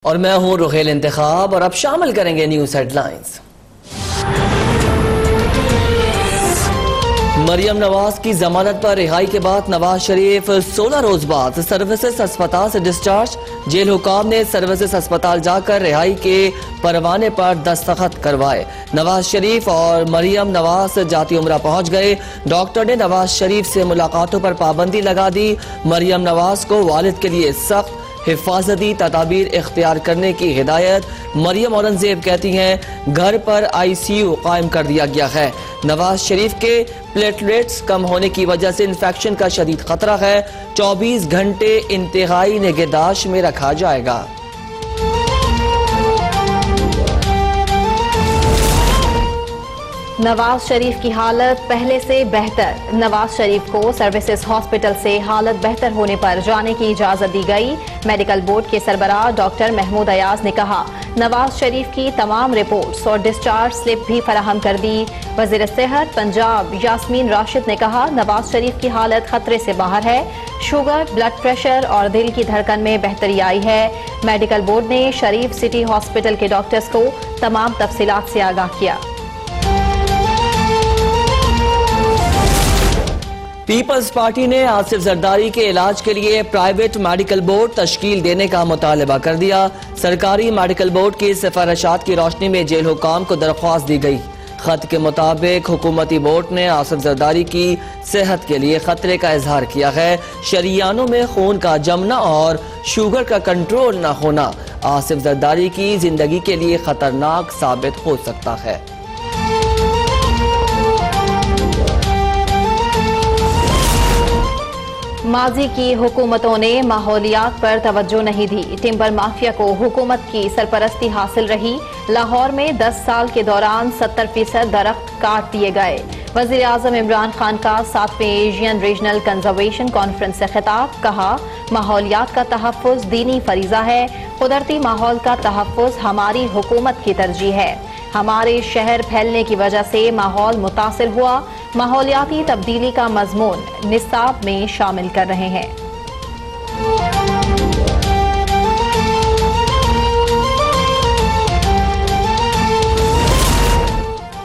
اور میں ہوں رحیل انتخاب، اور اب شامل کریں گے news head lines. Maryam Nawaz کی ضمانت پر رہائی کے بعد نواز شریف 16 روز بعد سروسز اسپتال سے ڈسچارج۔ جیل حکام نے سروسز اسپتال جا کر رہائی کے پروانے پر دستخط کروائے۔ نواز شریف اور مریم نواز جاتی عمرہ پہنچ گئے۔ ڈاکٹر نے نواز شریف سے ملاقاتوں پر پابندی لگا دی۔ مریم نواز کو والد کے لیے سخت حفاظتی تدابیر اختیار کرنے کی ہدایت۔ مریم اورنگزیب کہتی ہیں گھر پر ICU قائم کر دیا گیا ہے۔ نواز شریف کے پلیٹلیٹس کم ہونے کی وجہ سے انفیکشن کا شدید خطرہ ہے۔ 24 گھنٹے انتہائی نگہداشت میں رکھا جائے گا۔ نواز شریف کی حالت پہلے سے بہتر۔ نواز شریف کو سروسز ہاسپٹل سے حالت بہتر ہونے پر جانے کی اجازت دی گئی۔ میڈیکل بورڈ کے سربراہ ڈاکٹر محمود ایاز نے کہا نواز شریف کی تمام رپورٹس اور ڈسچارج سلپ بھی فراہم کر دی۔ وزیر صحت پنجاب یاسمین راشد نے کہا نواز شریف کی حالت خطرے سے باہر ہے۔ شوگر، بلڈ پریشر اور دل کی دھڑکن میں بہتری آئی ہے۔ میڈیکل بورڈ نے شریف سٹی ہاسپٹل کے ڈاکٹرز کو تمام تفصیلات سے آگاہ کیا۔ پیپلز پارٹی نے آصف زرداری کے علاج کے لیے پرائیویٹ میڈیکل بورڈ تشکیل دینے کا مطالبہ کر دیا۔ سرکاری میڈیکل بورڈ کی سفارشات کی روشنی میں جیل حکام کو درخواست دی گئی۔ خط کے مطابق حکومتی بورڈ نے آصف زرداری کی صحت کے لیے خطرے کا اظہار کیا ہے۔ شریانوں میں خون کا جمنا اور شوگر کا کنٹرول نہ ہونا آصف زرداری کی زندگی کے لیے خطرناک ثابت ہو سکتا ہے۔ ماضی کی حکومتوں نے ماحولیات پر توجہ نہیں دی۔ ٹمبر مافیا کو حکومت کی سرپرستی حاصل رہی۔ لاہور میں 10 سال کے دوران 70% درخت کاٹ دیے گئے۔ وزیر اعظم عمران خان کا 7ویں ایشین ریجنل کنزرویشن کانفرنس سے خطاب، کہا ماحولیات کا تحفظ دینی فریضہ ہے۔ قدرتی ماحول کا تحفظ ہماری حکومت کی ترجیح ہے۔ ہمارے شہر پھیلنے کی وجہ سے ماحول متاثر ہوا۔ ماحولیاتی تبدیلی کا مضمون نصاب میں شامل کر رہے ہیں۔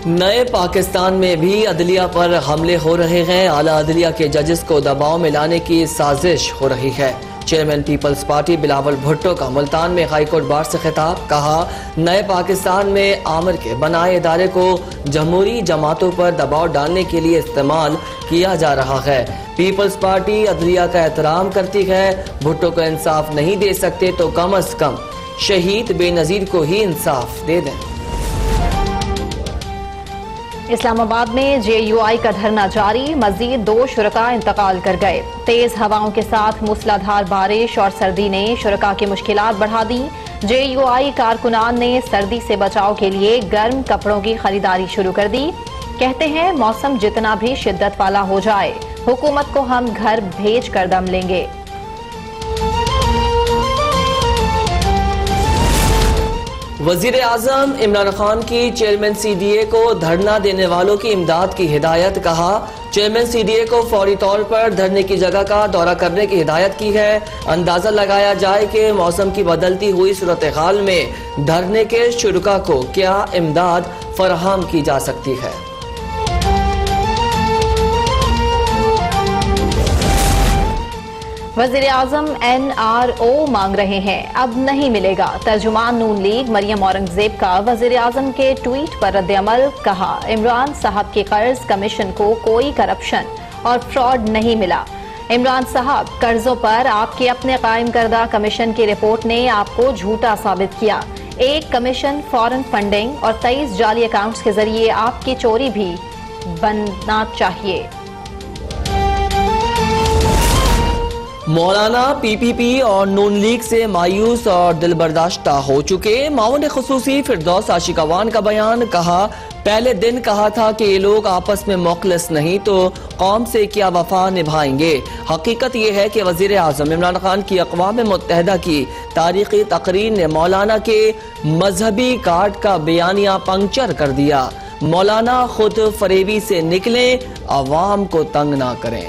نئے پاکستان میں بھی عدلیہ پر حملے ہو رہے ہیں۔ اعلیٰ عدلیہ کے ججز کو دباؤ میں لانے کی سازش ہو رہی ہے۔ Chairman Peoples Party Bilawal Bhutto کا ملتان میں ہائی کورٹ بار سے خطاب، کہا نئے پاکستان میں آمر کے بنائے ادارے کو جمہوری جماعتوں پر دباؤ ڈالنے کے لیے استعمال کیا جا رہا ہے۔ پیپلز پارٹی عدلیہ کا احترام کرتی ہے۔ بھٹو کو انصاف نہیں دے سکتے تو کم از کم شہید بے نظیر کو ہی انصاف دے دیں۔ اسلام آباد میں JUI کا دھرنا جاری، مزید 2 شرکاء انتقال کر گئے۔ تیز ہواؤں کے ساتھ موسلادھار بارش اور سردی نے شرکاء کی مشکلات بڑھا دی۔ JUI کارکنان نے سردی سے بچاؤ کے لیے گرم کپڑوں کی خریداری شروع کر دی۔ کہتے ہیں موسم جتنا بھی شدت والا ہو جائے حکومت کو ہم گھر بھیج کر دم لیں گے۔ وزیر اعظم عمران خان کی چیئرمین CDA کو دھرنا دینے والوں کی امداد کی ہدایت، کہا چیئرمین CDA کو فوری طور پر دھرنے کی جگہ کا دورہ کرنے کی ہدایت کی ہے۔ اندازہ لگایا جائے کہ موسم کی بدلتی ہوئی صورتحال میں دھرنے کے شرکاء کو کیا امداد فراہم کی جا سکتی ہے۔ وزیر اعظم NRO مانگ رہے ہیں، اب نہیں ملے گا۔ ترجمان نون لیگ مریم اورنگزیب کا وزیر اعظم کے ٹویٹ پر رد عمل، کہا عمران صاحب کے قرض کمیشن کو کوئی کرپشن اور فراڈ نہیں ملا۔ عمران صاحب، قرضوں پر آپ کے اپنے قائم کردہ کمیشن کی رپورٹ نے آپ کو جھوٹا ثابت کیا۔ ایک کمیشن فارن فنڈنگ اور 23 جعلی اکاؤنٹس کے ذریعے آپ کی چوری بھی بننا چاہیے۔ مولانا PPP اور نون لیگ سے مایوس اور دل برداشتہ ہو چکے۔ معاون خصوصی فردوس عاشقوان کا بیان، کہا پہلے دن کہا تھا کہ یہ لوگ آپس میں مخلص نہیں تو قوم سے کیا وفا نبھائیں گے۔ حقیقت یہ ہے کہ وزیر اعظم عمران خان کی اقوام متحدہ کی تاریخی تقریر نے مولانا کے مذہبی کارڈ کا بیانیہ پنکچر کر دیا۔ مولانا خود فریبی سے نکلیں، عوام کو تنگ نہ کریں۔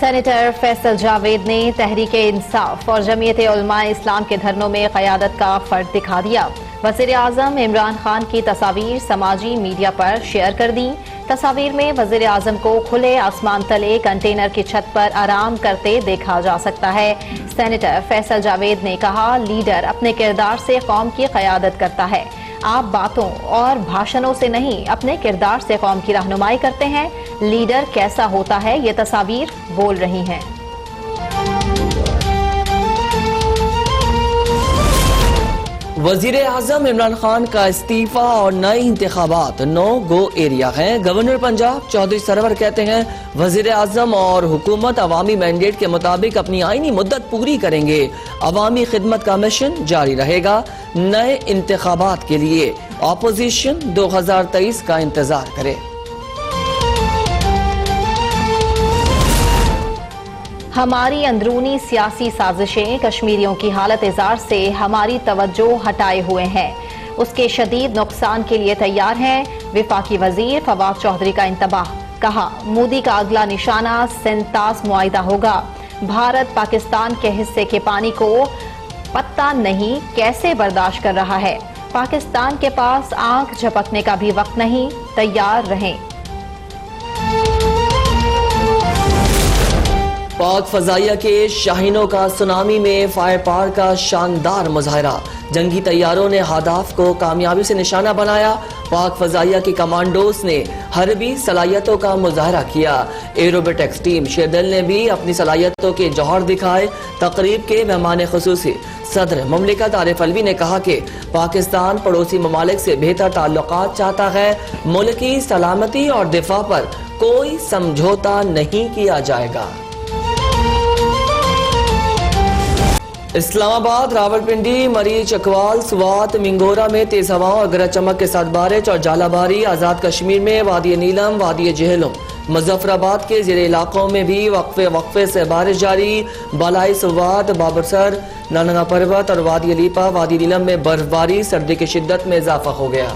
سینیٹر فیصل جاوید نے تحریک انصاف اور جمعیت علماء اسلام کے دھرنوں میں قیادت کا فرق دکھا دیا۔ وزیر اعظم عمران خان کی تصاویر سماجی میڈیا پر شیئر کر دی۔ تصاویر میں وزیر اعظم کو کھلے آسمان تلے کنٹینر کی چھت پر آرام کرتے دیکھا جا سکتا ہے۔ سینیٹر فیصل جاوید نے کہا، لیڈر اپنے کردار سے قوم کی قیادت کرتا ہے۔ آپ باتوں اور بھاشنوں سے نہیں، اپنے کردار سے قوم کی رہنمائی کرتے ہیں۔ لیڈر کیسا ہوتا ہے یہ تصاویر بول رہی ہیں۔ وزیر اعظم عمران خان کا استعفیٰ اور نئے انتخابات نو گو ایریا ہیں۔ گورنر پنجاب چودھری سرور کہتے ہیں، وزیر اعظم اور حکومت عوامی مینڈیٹ کے مطابق اپنی آئینی مدت پوری کریں گے۔ عوامی خدمت کا مشن جاری رہے گا۔ نئے انتخابات کے لیے اپوزیشن 2023 کا انتظار کرے۔ ہماری اندرونی سیاسی سازشیں کشمیریوں کی حالت ازار سے ہماری توجہ ہٹائے ہوئے ہیں، اس کے شدید نقصان کے لیے تیار ہیں۔ وفاقی وزیر فواد چودھری کا انتباہ، کہا مودی کا اگلا نشانہ سنتاس معاہدہ ہوگا۔ بھارت پاکستان کے حصے کے پانی کو پتہ نہیں کیسے برداشت کر رہا ہے۔ پاکستان کے پاس آنکھ جھپکنے کا بھی وقت نہیں، تیار رہیں۔ پاک فضائیہ کے شاہینوں کا سونامی میں فائر پاور کا شاندار مظاہرہ، جنگی طیاروں نے ہدف کو کامیابی سے نشانہ بنایا۔ پاک فضائیہ کی کمانڈوز نے حربی صلاحیتوں کا مظاہرہ کیا۔ ایروبیٹکس ٹیم شیردل نے بھی اپنی صلاحیتوں کے جوہر دکھائے۔ تقریب کے مہمان خصوصی صدر مملکت عارف علوی نے کہا کہ پاکستان پڑوسی ممالک سے بہتر تعلقات چاہتا ہے، ملک کی سلامتی اور دفاع پر کوئی سمجھوتا نہیں کیا جائے گا۔ اسلام آباد، راولپنڈی، مری، چکوال، سوات، منگورا میں تیز ہواؤں اور گرج چمک کے ساتھ بارش اور ژالہ باری۔ آزاد کشمیر میں وادی نیلم، وادی جہلم، مظفر آباد کے زیر علاقوں میں بھی وقفے سے بارش جاری۔ بالائی سوات، بابرسر، نانگا پروت اور وادی لیپا، وادی نیلم میں برف باری، سردی کی شدت میں اضافہ ہو گیا۔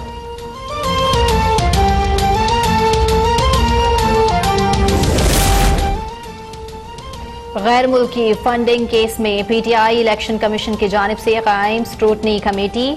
غیر ملکی فنڈنگ کیس میں P T I election commission کی جانب سے قائم اسکروٹنی کمیٹی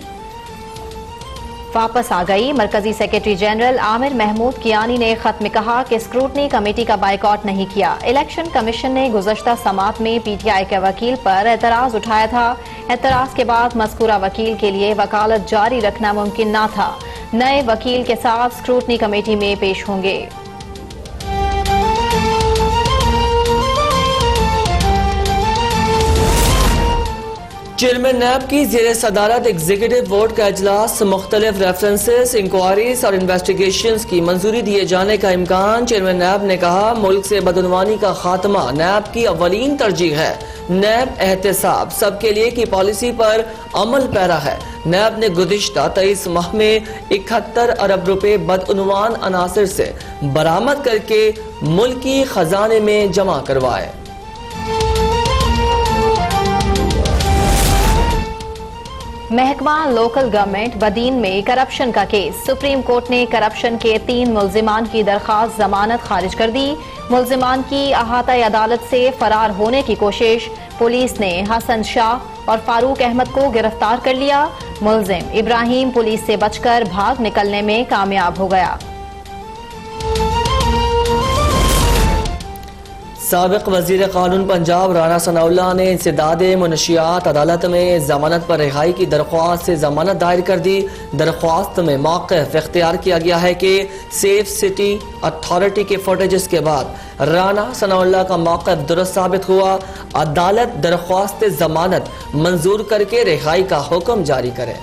واپس آ گئی۔ مرکزی سیکرٹری جنرل عامر محمود کیانی نے خط میں کہا کہ اسکروٹنی کمیٹی کا بائیکاٹ نہیں کیا۔ الیکشن کمیشن نے گزشتہ سماعت میں پی ٹی آئی کے وکیل پر اعتراض اٹھایا تھا۔ اعتراض کے بعد مذکورہ وکیل کے لیے وکالت جاری رکھنا ممکن نہ تھا۔ نئے وکیل کے ساتھ اسکروٹنی کمیٹی میں پیش ہوں گے۔ چیئرمین نیب کی زیر صدارت ایگزیکٹو بورڈ کا اجلاس، مختلف ریفرنسز، انکوائریز اور انویسٹیگیشنز کی منظوری دیے جانے کا امکان۔ چیئرمین نیب نے کہا، ملک سے بدعنوانی کا خاتمہ نیب کی اولین ترجیح ہے۔ نیب احتساب سب کے لیے کی پالیسی پر عمل پیرا ہے۔ نیب نے گزشتہ 23 ماہ میں 71 ارب روپے بدعنوان عناصر سے برآمد کر کے ملکی خزانے میں جمع کروائے۔ محکمہ لوکل گورنمنٹ بدین میں کرپشن کا کیس، سپریم کورٹ نے کرپشن کے 3 ملزمان کی درخواست ضمانت خارج کر دی۔ ملزمان کی احاطہ عدالت سے فرار ہونے کی کوشش، پولیس نے حسن شاہ اور فاروق احمد کو گرفتار کر لیا۔ ملزم ابراہیم پولیس سے بچ کر بھاگ نکلنے میں کامیاب ہو گیا۔ سابق وزیر قانون پنجاب رانا ثناء اللہ نے انسداد منشیات عدالت میں ضمانت پر رہائی کی درخواست سے ضمانت دائر کر دی۔ درخواست میں موقف اختیار کیا گیا ہے کہ سیف سٹی اتھارٹی کے فوٹیجز کے بعد رانا ثناء اللہ کا موقف درست ثابت ہوا۔ عدالت درخواست ضمانت منظور کر کے رہائی کا حکم جاری کرے۔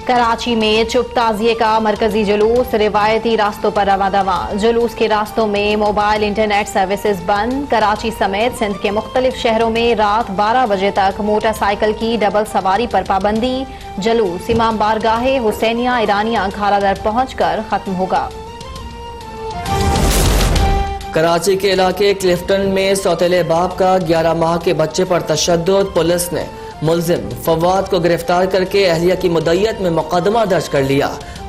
کراچی میں چپ تعزیے کا مرکزی جلوس، روایتی راستوں پر رواں دواں۔ جلوس کے راستوں میں موبائل انٹرنیٹ سروسز بند۔ کراچی سمیت سندھ کے مختلف شہروں میں رات 12 بجے تک موٹر سائیکل کی ڈبل سواری پر پابندی۔ جلوس امام بارگاہ حسینیہ ایرانیہ گھارا در پہنچ کر ختم ہوگا۔ کراچی کے علاقے کلفٹن میں سوتیلے باپ کا 11 ماہ کے بچے پر تشدد، پولیس نے ملزم فواد کو گرفتار کر کے اہلیہ کی مدعیت میں مقدمہ درج کر لیا۔